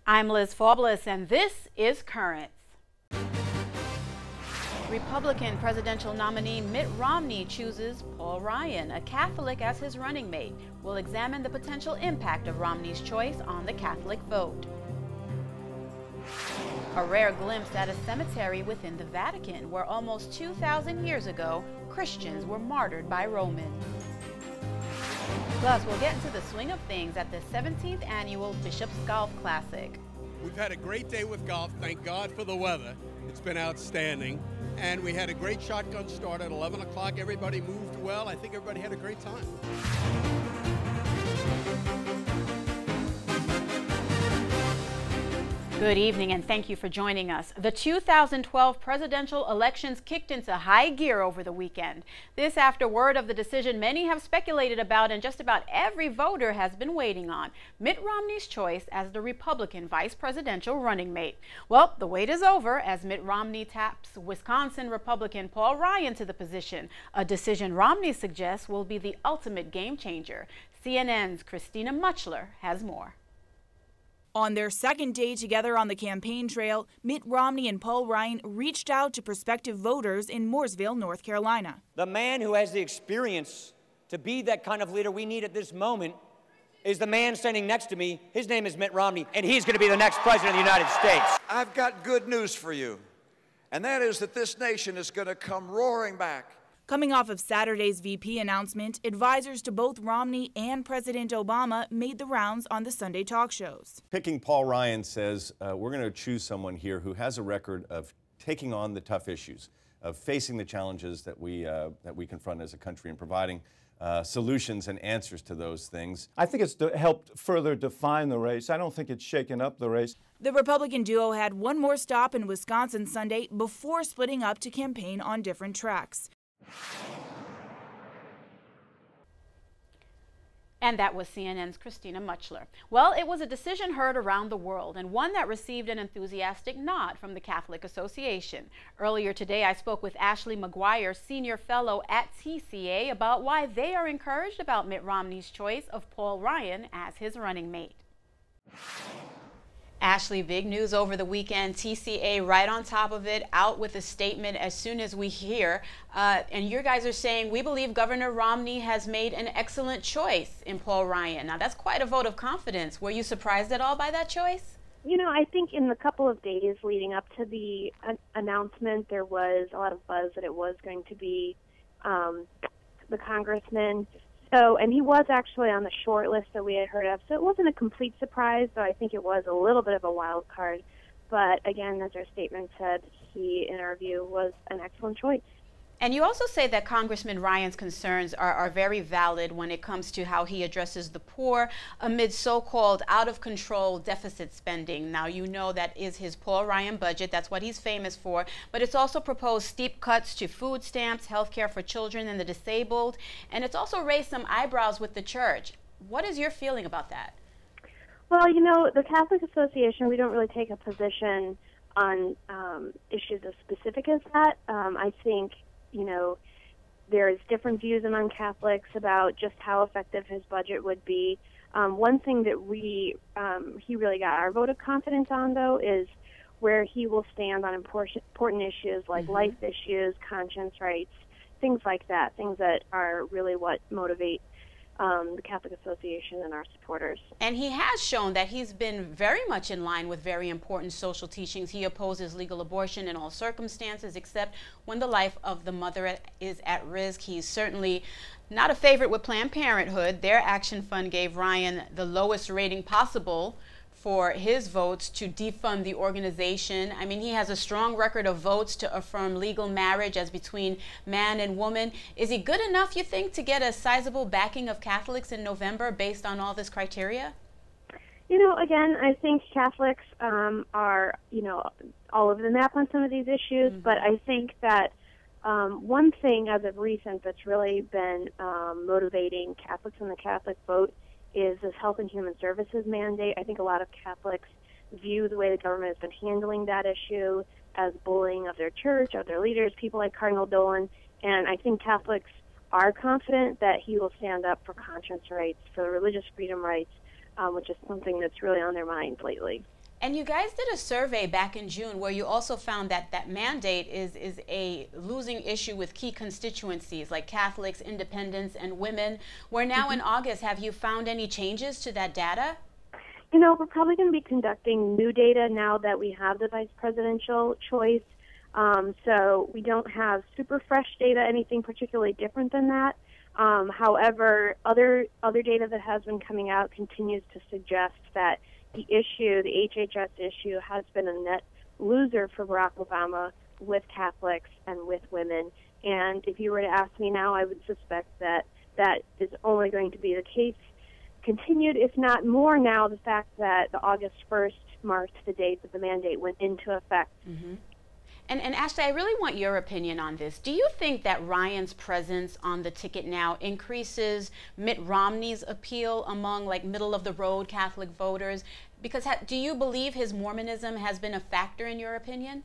I'm Liz Fore, and this is Currents. Republican presidential nominee Mitt Romney chooses Paul Ryan, a Catholic, as his running mate. We'll examine the potential impact of Romney's choice on the Catholic vote. A rare glimpse at a cemetery within the Vatican, where almost 2,000 years ago, Christians were martyred by Romans. Plus, we'll get into the swing of things at the 17th Annual Bishop's Golf Classic. We've had a great day with golf. Thank God for the weather. It's been outstanding. And we had a great shotgun start at 11 o'clock. Everybody moved well. I think everybody had a great time. Good evening, and thank you for joining us. The 2012 presidential elections kicked into high gear over the weekend. This after word of the decision many have speculated about and just about every voter has been waiting on: Mitt Romney's choice as the Republican vice presidential running mate. Well, the wait is over as Mitt Romney taps Wisconsin Republican Paul Ryan to the position, a decision Romney suggests will be the ultimate game changer. CNN's Christina Muchler has more. On their second day together on the campaign trail, Mitt Romney and Paul Ryan reached out to prospective voters in Mooresville, North Carolina. The man who has the experience to be that kind of leader we need at this moment is the man standing next to me. His name is Mitt Romney, and he's going to be the next president of the United States. I've got good news for you, and that is that this nation is going to come roaring back. Coming off of Saturday's VP announcement, advisors to both Romney and President Obama made the rounds on the Sunday talk shows. Picking Paul Ryan says we're going to choose someone here who has a record of taking on the tough issues, of facing the challenges that we confront as a country and providing solutions and answers to those things. I think it's helped further define the race. I don't think it's shaken up the race. The Republican duo had one more stop in Wisconsin Sunday before splitting up to campaign on different tracks. And that was CNN's Christina Muchler. Well, it was a decision heard around the world, and one that received an enthusiastic nod from the Catholic Association. Earlier today, I spoke with Ashley McGuire, Senior Fellow at TCA, about why they are encouraged about Mitt Romney's choice of Paul Ryan as his running mate. Ashley, big news over the weekend. TCA right on top of it, out with a statement as soon as we hear. And you guys are saying, we believe Governor Romney has made an excellent choice in Paul Ryan. Now, that's quite a vote of confidence. Were you surprised at all by that choice? You know, I think in the couple of days leading up to the announcement, there was a lot of buzz that it was going to be the congressman. So, and he was actually on the short list that we had heard of, so it wasn't a complete surprise, though I think it was a little bit of a wild card. But again, as our statement said, he, in our view, was an excellent choice. And you also say that Congressman Ryan's concerns are very valid when it comes to how he addresses the poor amid so-called out-of-control deficit spending. Now, you know that is his Paul Ryan budget. That's what he's famous for. But it's also proposed steep cuts to food stamps, health care for children and the disabled. And it's also raised some eyebrows with the church. What is your feeling about that? Well, you know, the Catholic Association, we don't really take a position on issues as specific as that. I think, you know, there's different views among Catholics about just how effective his budget would be. One thing that he really got our vote of confidence on, though, is where he will stand on important issues like life issues, conscience rights, things like that, things that are really what motivate the Catholic Association and our supporters. And he has shown that he's been very much in line with very important social teachings. He opposes legal abortion in all circumstances except when the life of the mother is at risk. He's certainly not a favorite with Planned Parenthood. Their action fund gave Ryan the lowest rating possible for his votes to defund the organization. I mean, he has a strong record of votes to affirm legal marriage as between man and woman. Is he good enough, you think, to get a sizable backing of Catholics in November based on all this criteria? You know, again, I think Catholics are, you know, all over the map on some of these issues, but I think that one thing as of recent that's really been motivating Catholics in the Catholic vote is this Health and Human Services mandate. I think a lot of Catholics view the way the government has been handling that issue as bullying of their church, of their leaders, people like Cardinal Dolan, and I think Catholics are confident that he will stand up for conscience rights, for religious freedom rights, which is something that's really on their minds lately. And you guys did a survey back in June where you also found that that mandate is a losing issue with key constituencies like Catholics, independents, and women. We're now in August. Have you found any changes to that data? You know, we're probably going to be conducting new data now that we have the vice presidential choice. So we don't have super fresh data, anything particularly different than that. However, other data that has been coming out continues to suggest that the issue, the HHS issue, has been a net loser for Barack Obama with Catholics and with women. And if you were to ask me now, I would suspect that that is only going to be the case, continued, if not more now, the fact that the August 1st marked the date that the mandate went into effect. Mm-hmm. And Ashley, I really want your opinion on this. Do you think that Ryan's presence on the ticket now increases Mitt Romney's appeal among like middle-of-the-road Catholic voters? Because do you believe his Mormonism has been a factor in your opinion?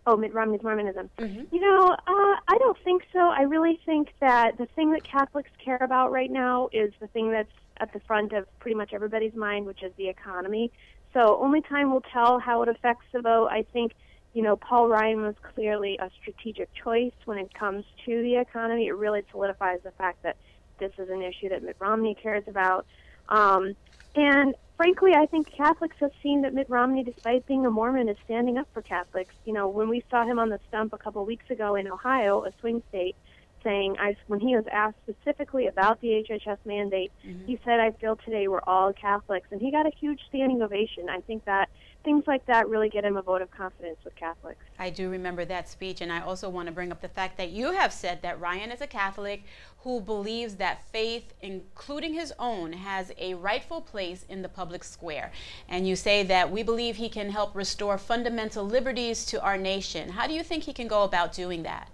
Oh, Mitt Romney's Mormonism. Mm-hmm. You know, I don't think so. I really think that the thing that Catholics care about right now is the thing that's at the front of pretty much everybody's mind, which is the economy. So only time will tell how it affects the vote. I think, you know, Paul Ryan was clearly a strategic choice when it comes to the economy. It really solidifies the fact that this is an issue that Mitt Romney cares about. And frankly, I think Catholics have seen that Mitt Romney, despite being a Mormon, is standing up for Catholics. You know, when we saw him on the stump a couple weeks ago in Ohio, a swing state, saying, when he was asked specifically about the HHS mandate, he said, "I feel today we're all Catholics." And he got a huge standing ovation. I think that things like that really get him a vote of confidence with Catholics. I do remember that speech, and I also want to bring up the fact that you have said that Ryan is a Catholic who believes that faith, including his own, has a rightful place in the public square. And you say that we believe he can help restore fundamental liberties to our nation. How do you think he can go about doing that?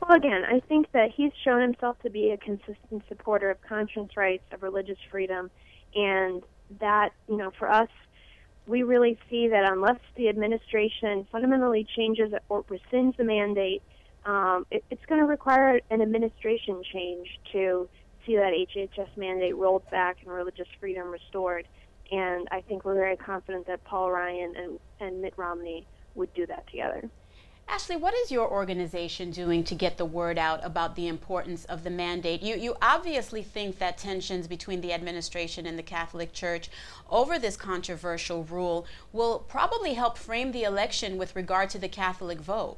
Well, again, I think that he's shown himself to be a consistent supporter of conscience rights, of religious freedom, and that, you know, for us, we really see that unless the administration fundamentally changes or rescinds the mandate, it's going to require an administration change to see that HHS mandate rolled back and religious freedom restored. And I think we're very confident that Paul Ryan and Mitt Romney would do that together. Ashley, what is your organization doing to get the word out about the importance of the mandate? You obviously think that tensions between the administration and the Catholic Church over this controversial rule will probably help frame the election with regard to the Catholic vote.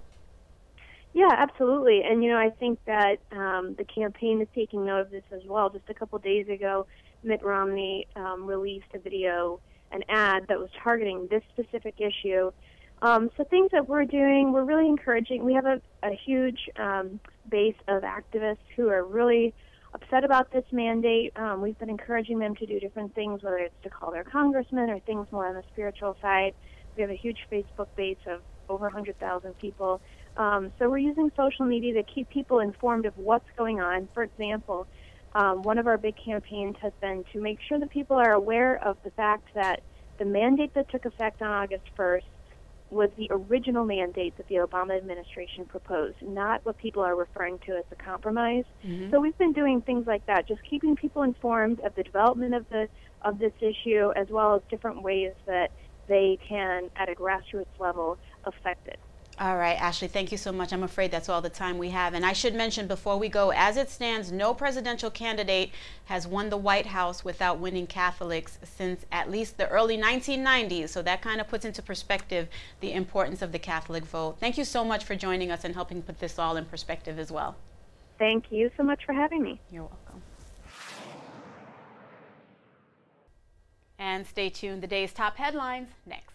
Yeah, absolutely. And, you know, I think that the campaign is taking note of this as well. Just a couple days ago, Mitt Romney released a video, an ad that was targeting this specific issue. So things that we're doing, we're really encouraging. We have a huge base of activists who are really upset about this mandate. We've been encouraging them to do different things, whether it's to call their congressmen or things more on the spiritual side. We have a huge Facebook base of over 100,000 people. So we're using social media to keep people informed of what's going on. For example, one of our big campaigns has been to make sure that people are aware of the fact that the mandate that took effect on August 1st was the original mandate that the Obama administration proposed, not what people are referring to as the compromise. So we've been doing things like that, just keeping people informed of the development of this issue, as well as different ways that they can, at a grassroots level, affect it. All right, Ashley, thank you so much. I'm afraid that's all the time we have. And I should mention before we go, as it stands, no presidential candidate has won the White House without winning Catholics since at least the early 1990s. So that kind of puts into perspective the importance of the Catholic vote. Thank you so much for joining us and helping put this all in perspective as well. Thank you so much for having me. You're welcome. And stay tuned. The day's top headlines next.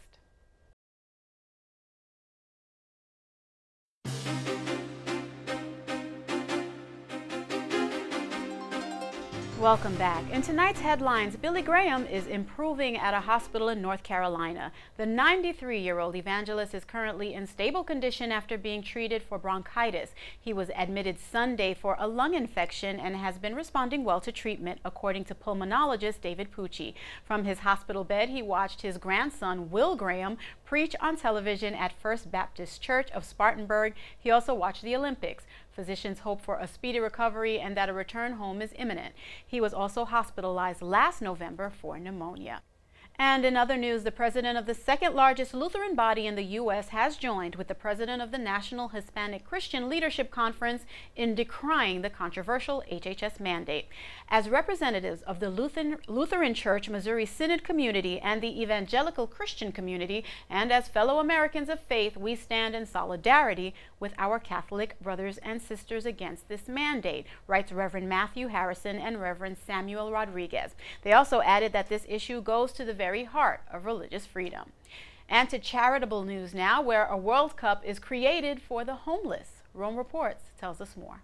Welcome back. In tonight's headlines, Billy Graham is improving at a hospital in North Carolina. The 93-year-old evangelist is currently in stable condition after being treated for bronchitis. He was admitted Sunday for a lung infection and has been responding well to treatment, according to pulmonologist David Pucci. From his hospital bed, he watched his grandson, Will Graham, preach on television at First Baptist Church of Spartanburg. He also watched the Olympics. Physicians hope for a speedy recovery and that a return home is imminent. He was also hospitalized last November for pneumonia. And in other news, the president of the second largest Lutheran body in the U.S. has joined with the president of the National Hispanic Christian Leadership Conference in decrying the controversial HHS mandate. As representatives of the Lutheran Church Missouri Synod community and the evangelical Christian community, and as fellow Americans of faith, we stand in solidarity with our Catholic brothers and sisters against this mandate, writes Reverend Matthew Harrison and Reverend Samuel Rodriguez. They also added that this issue goes to the very heart of religious freedom. And to charitable news now, where a World Cup is created for the homeless. Rome Reports tells us more.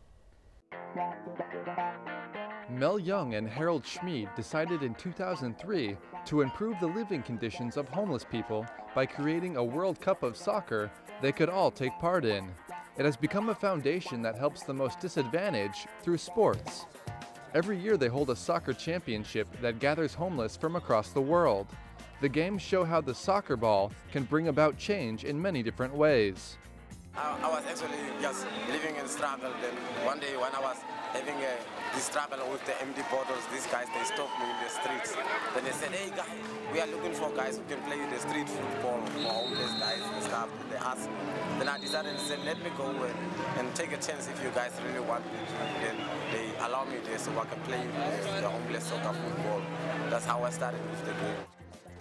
Mel Young and Harold Schmid decided in 2003 to improve the living conditions of homeless people by creating a World Cup of soccer they could all take part in. It has become a foundation that helps the most disadvantaged through sports. Every year they hold a soccer championship that gathers homeless from across the world. The games show how the soccer ball can bring about change in many different ways. I was actually just living in struggle. Then one day when I was having this trouble with the empty bottles, these guys, they stopped me in the streets. Then they said, hey guys, we are looking for guys who can play the street football for homeless guys and stuff. They asked me. Then I decided to say, let me go and take a chance if you guys really want me. Then they allow me there so I can play the homeless soccer football. That's how I started with the game.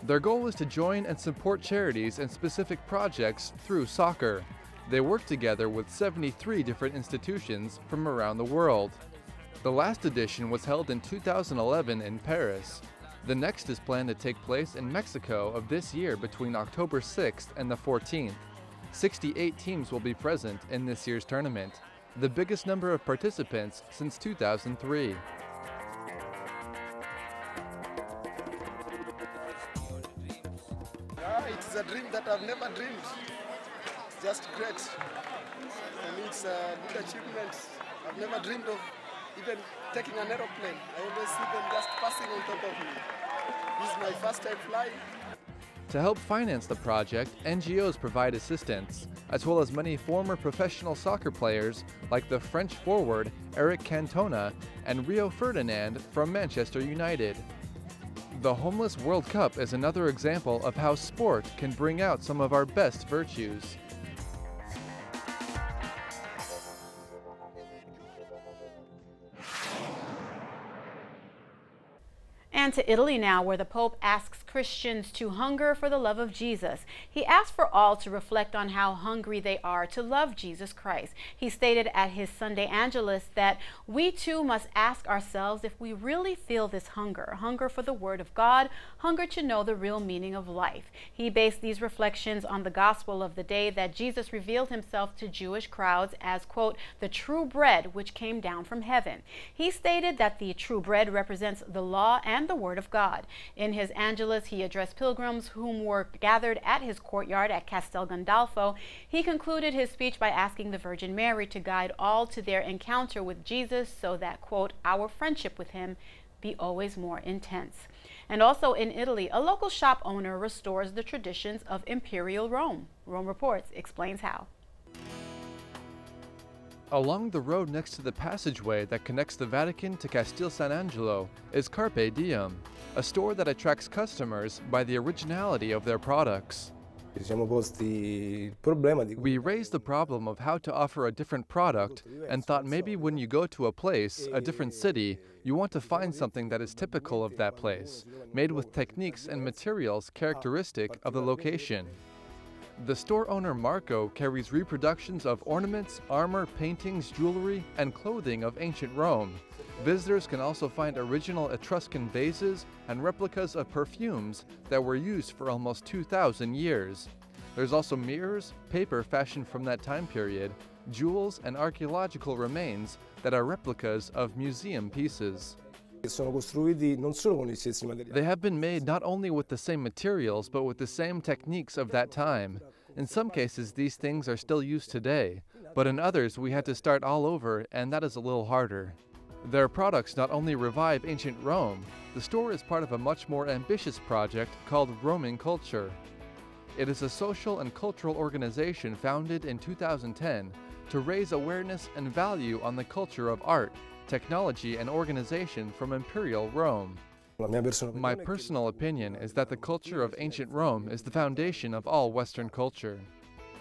Their goal is to join and support charities and specific projects through soccer. They work together with 73 different institutions from around the world. The last edition was held in 2011 in Paris. The next is planned to take place in Mexico of this year between October 6th and the 14th. 68 teams will be present in this year's tournament, the biggest number of participants since 2003. It's a dream that I've never dreamed. It's just great. For me, it's a good achievement. I've never dreamed of even taking an aeroplane. I always see them just passing on top of me. This is my first time flying. To help finance the project, NGOs provide assistance, as well as many former professional soccer players like the French forward Eric Cantona and Rio Ferdinand from Manchester United. The Homeless World Cup is another example of how sport can bring out some of our best virtues. And to Italy now, where the Pope asks Christians to hunger for the love of Jesus. He asked for all to reflect on how hungry they are to love Jesus Christ. He stated at his Sunday Angelus that we too must ask ourselves if we really feel this hunger for the Word of God, hunger to know the real meaning of life. He based these reflections on the gospel of the day that Jesus revealed himself to Jewish crowds as, quote, the true bread which came down from heaven. He stated that the true bread represents the law and the Word of God. In his Angelus, he addressed pilgrims whom were gathered at his courtyard at Castel Gandolfo. He concluded his speech by asking the Virgin Mary to guide all to their encounter with Jesus so that, quote, our friendship with him be always more intense. And also in Italy, a local shop owner restores the traditions of Imperial Rome. Rome Reports explains how. Along the road next to the passageway that connects the Vatican to Castel San Angelo is Carpe Diem, a store that attracts customers by the originality of their products. We raised the problem of how to offer a different product and thought maybe when you go to a place, a different city, you want to find something that is typical of that place, made with techniques and materials characteristic of the location. The store owner Marco carries reproductions of ornaments, armor, paintings, jewelry, and clothing of ancient Rome. Visitors can also find original Etruscan vases and replicas of perfumes that were used for almost 2,000 years. There's also mirrors, paper fashioned from that time period, jewels, and archaeological remains that are replicas of museum pieces. They have been made not only with the same materials, but with the same techniques of that time. In some cases, these things are still used today, but in others, we had to start all over, and that is a little harder. Their products not only revive ancient Rome, the store is part of a much more ambitious project called Roman Culture. It is a social and cultural organization founded in 2010 to raise awareness and value on the culture of art, technology, and organization from Imperial Rome. My personal opinion is that the culture of ancient Rome is the foundation of all Western culture.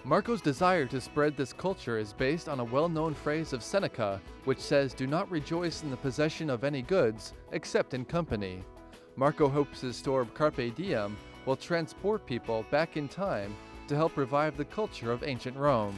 Marco's desire to spread this culture is based on a well-known phrase of Seneca, which says, "Do not rejoice in the possession of any goods, except in company." Marco hopes his store Carpe Diem will transport people back in time to help revive the culture of ancient Rome.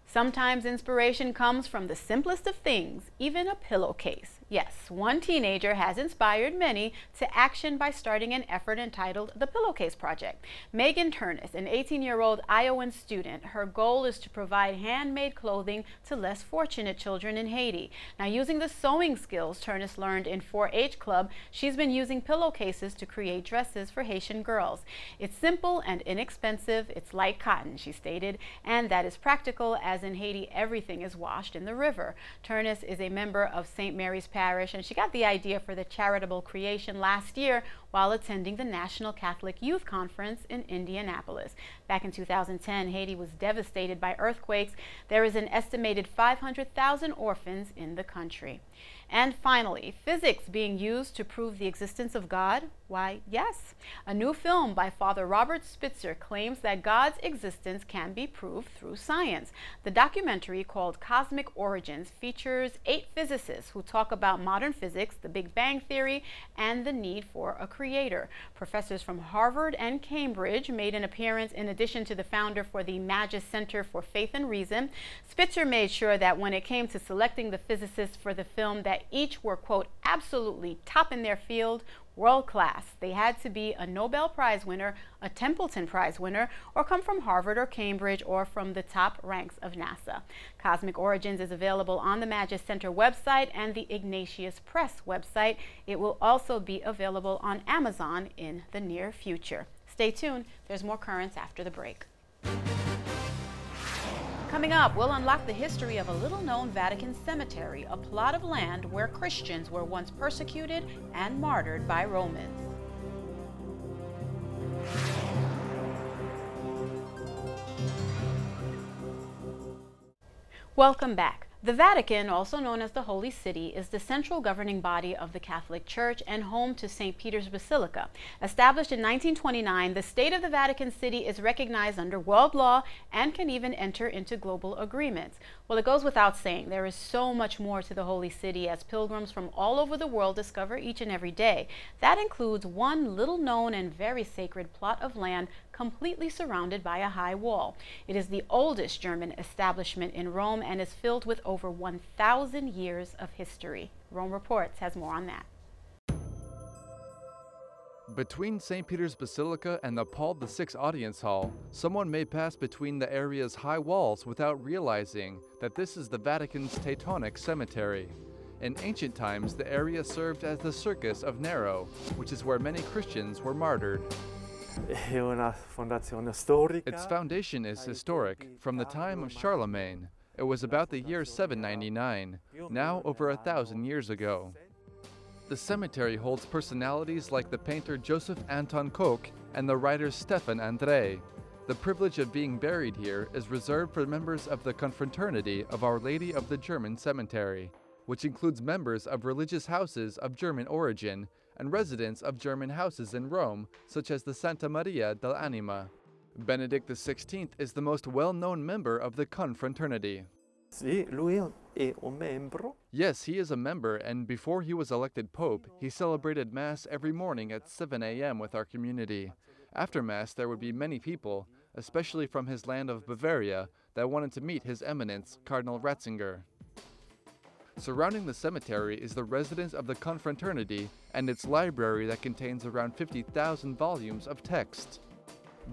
Sometimes inspiration comes from the simplest of things, even a pillowcase. Yes, one teenager has inspired many to action by starting an effort entitled the Pillowcase Project. Megan Turnus, an 18-year-old Iowan student, her goal is to provide handmade clothing to less fortunate children in Haiti. Now, using the sewing skills Turnus learned in 4-H Club, she's been using pillowcases to create dresses for Haitian girls. It's simple and inexpensive, it's light cotton, she stated, and that is practical as in Haiti everything is washed in the river. Turnus is a member of St. Mary's Parish, and she got the idea for the charitable creation last year while attending the National Catholic Youth Conference in Indianapolis. Back in 2010, Haiti was devastated by earthquakes. There is an estimated 500,000 orphans in the country. And finally, physics being used to prove the existence of God? Why, yes. A new film by Father Robert Spitzer claims that God's existence can be proved through science. The documentary, called Cosmic Origins, features 8 physicists who talk about modern physics, the Big Bang Theory, and the need for a creator. Professors from Harvard and Cambridge made an appearance in addition to the founder for the Magis Center for Faith and Reason. Spitzer made sure that when it came to selecting the physicists for the film, that each were, quote, absolutely top in their field, world class. They had to be a Nobel Prize winner, a Templeton Prize winner, or come from Harvard or Cambridge or from the top ranks of NASA. Cosmic Origins is available on the Magis Center website and the Ignatius Press website. It will also be available on Amazon in the near future. Stay tuned. There's more currents after the break. Coming up, we'll unlock the history of a little-known Vatican cemetery, a plot of land where Christians were once persecuted and martyred by Romans. Welcome back. The Vatican, also known as the Holy City, is the central governing body of the Catholic Church and home to St. Peter's Basilica. Established in 1929, the state of the Vatican City is recognized under world law and can even enter into global agreements. Well, it goes without saying, there is so much more to the Holy City as pilgrims from all over the world discover each and every day. That includes one little-known and very sacred plot of land completely surrounded by a high wall. It is the oldest German establishment in Rome and is filled with over 1,000 years of history. Rome Reports has more on that. Between St. Peter's Basilica and the Paul VI Audience Hall, someone may pass between the area's high walls without realizing that this is the Vatican's Teutonic Cemetery. In ancient times, the area served as the Circus of Nero, which is where many Christians were martyred. Its foundation is historic, from the time of Charlemagne. It was about the year 799, now over 1,000 years ago. The cemetery holds personalities like the painter Joseph Anton Koch and the writer Stefan André. The privilege of being buried here is reserved for members of the Confraternity of Our Lady of the German Cemetery, which includes members of religious houses of German origin and residents of German houses in Rome, such as the Santa Maria dell'Anima. Benedict XVI is the most well-known member of the Confraternity. Yes, he is a member, and before he was elected Pope, he celebrated Mass every morning at 7 a.m. with our community. After Mass, there would be many people, especially from his land of Bavaria, that wanted to meet His Eminence, Cardinal Ratzinger. Surrounding the cemetery is the residence of the Confraternity and its library that contains around 50,000 volumes of text.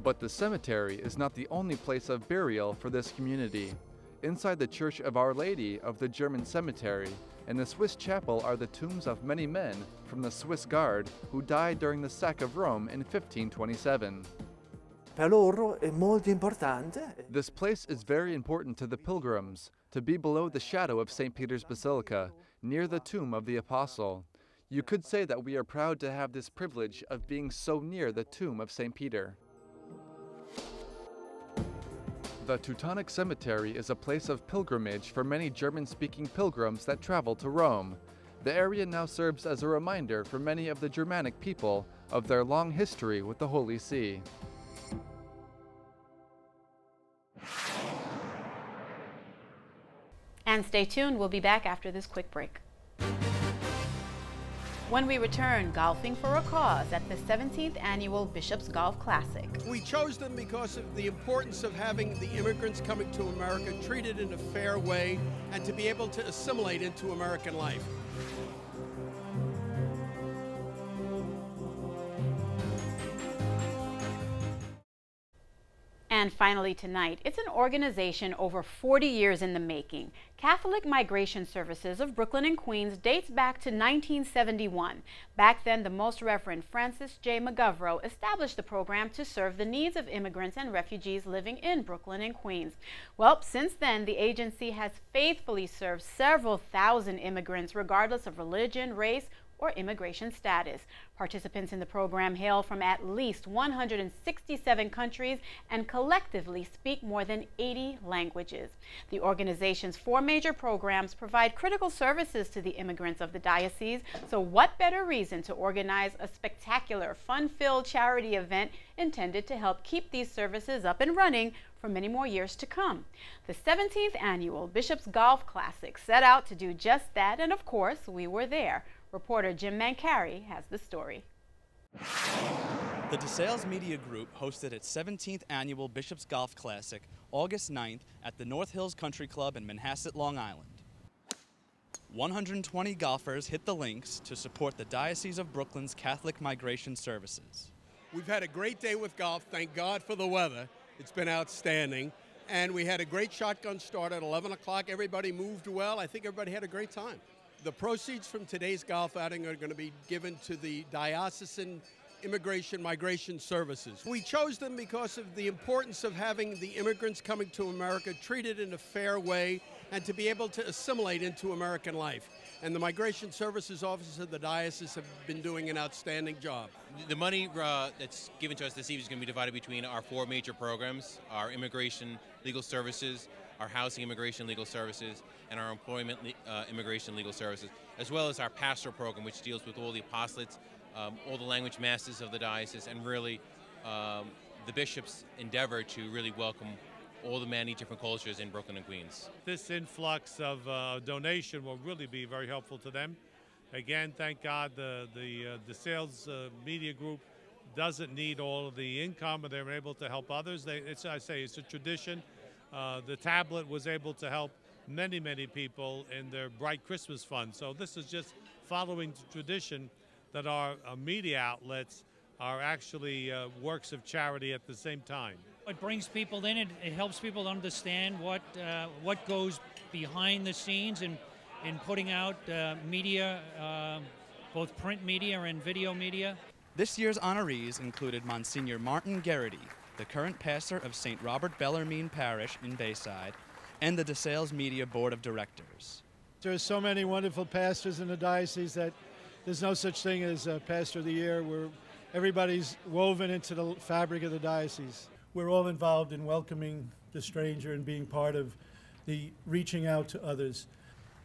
But the cemetery is not the only place of burial for this community. Inside the Church of Our Lady of the German Cemetery, in the Swiss chapel, are the tombs of many men from the Swiss Guard who died during the sack of Rome in 1527. This place is very important to the pilgrims, to be below the shadow of St. Peter's Basilica, near the tomb of the Apostle. You could say that we are proud to have this privilege of being so near the tomb of St. Peter. The Teutonic Cemetery is a place of pilgrimage for many German-speaking pilgrims that travel to Rome. The area now serves as a reminder for many of the Germanic people of their long history with the Holy See. And stay tuned, we'll be back after this quick break. When we return, golfing for a cause at the 17th Annual Bishop's Golf Classic. We chose them because of the importance of having the immigrants coming to America treated in a fair way and to be able to assimilate into American life. And finally tonight, it's an organization over 40 years in the making. Catholic Migration Services of Brooklyn and Queens dates back to 1971. Back then, the Most Reverend Francis J. McGovern established the program to serve the needs of immigrants and refugees living in Brooklyn and Queens. Well, since then, the agency has faithfully served several thousand immigrants, regardless of religion, race, or immigration status. Participants in the program hail from at least 167 countries and collectively speak more than 80 languages. The organization's 4 major programs provide critical services to the immigrants of the diocese, so what better reason to organize a spectacular, fun-filled charity event intended to help keep these services up and running for many more years to come. The 17th Annual Bishop's Golf Classic set out to do just that, and of course, we were there. Reporter Jim Mancari has the story. The DeSales Media Group hosted its 17th Annual Bishop's Golf Classic August 9th at the North Hills Country Club in Manhasset, Long Island. 120 golfers hit the links to support the Diocese of Brooklyn's Catholic Migration Services. We've had a great day with golf. Thank God for the weather. It's been outstanding. And we had a great shotgun start at 11 o'clock. Everybody moved well. I think everybody had a great time. The proceeds from today's golf outing are going to be given to the Diocesan Immigration Migration Services. We chose them because of the importance of having the immigrants coming to America treated in a fair way and to be able to assimilate into American life. And the Migration Services Office of the Diocese have been doing an outstanding job. The money that's given to us this evening is going to be divided between our 4 major programs, our immigration legal services, our housing immigration legal services, and our employment immigration legal services, as well as our pastoral program, which deals with all the apostolates, all the language masters of the diocese, and really the bishop's endeavor to really welcome all the many different cultures in Brooklyn and Queens. This influx of donation will really be very helpful to them. Again, thank God the DeSales Media Group doesn't need all of the income, and they're able to help others. It's a tradition. The tablet was able to help many, many people in their Bright Christmas Fund. So this is just following the tradition that our media outlets are actually works of charity at the same time. It brings people in, it helps people understand what goes behind the scenes in putting out media, both print media and video media. This year's honorees included Monsignor Martin Garrity, the current pastor of St. Robert Bellarmine Parish in Bayside, and the DeSales Media Board of Directors. There's so many wonderful pastors in the diocese that there's no such thing as Pastor of the Year. Everybody's woven into the fabric of the diocese. We're all involved in welcoming the stranger and being part of the reaching out to others.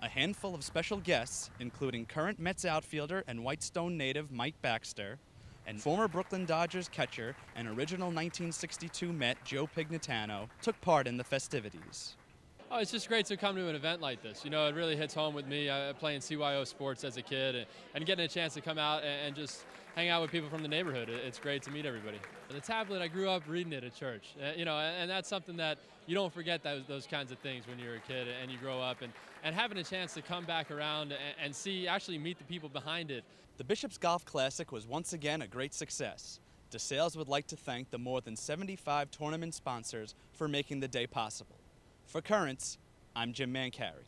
A handful of special guests, including current Mets outfielder and Whitestone native Mike Baxter, and former Brooklyn Dodgers catcher and original 1962 Met Joe Pignatano, took part in the festivities. Oh, it's just great to come to an event like this. You know, it really hits home with me playing CYO sports as a kid and getting a chance to come out and just hang out with people from the neighborhood. It's great to meet everybody. The tablet, I grew up reading it at church, you know, and that's something that you don't forget those kinds of things when you're a kid and you grow up. And having a chance to come back around and actually meet the people behind it. The Bishop's Golf Classic was once again a great success. DeSales would like to thank the more than 75 tournament sponsors for making the day possible. For Currents, I'm Jim Mancari.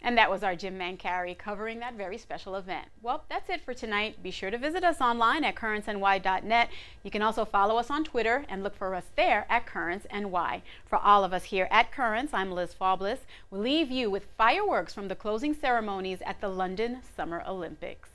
And that was our Jim Mancari covering that very special event. Well, that's it for tonight. Be sure to visit us online at currentsny.net. You can also follow us on Twitter and look for us there at CurrentsNY. For all of us here at Currents, I'm Liz Faublis. We'll leave you with fireworks from the closing ceremonies at the London Summer Olympics.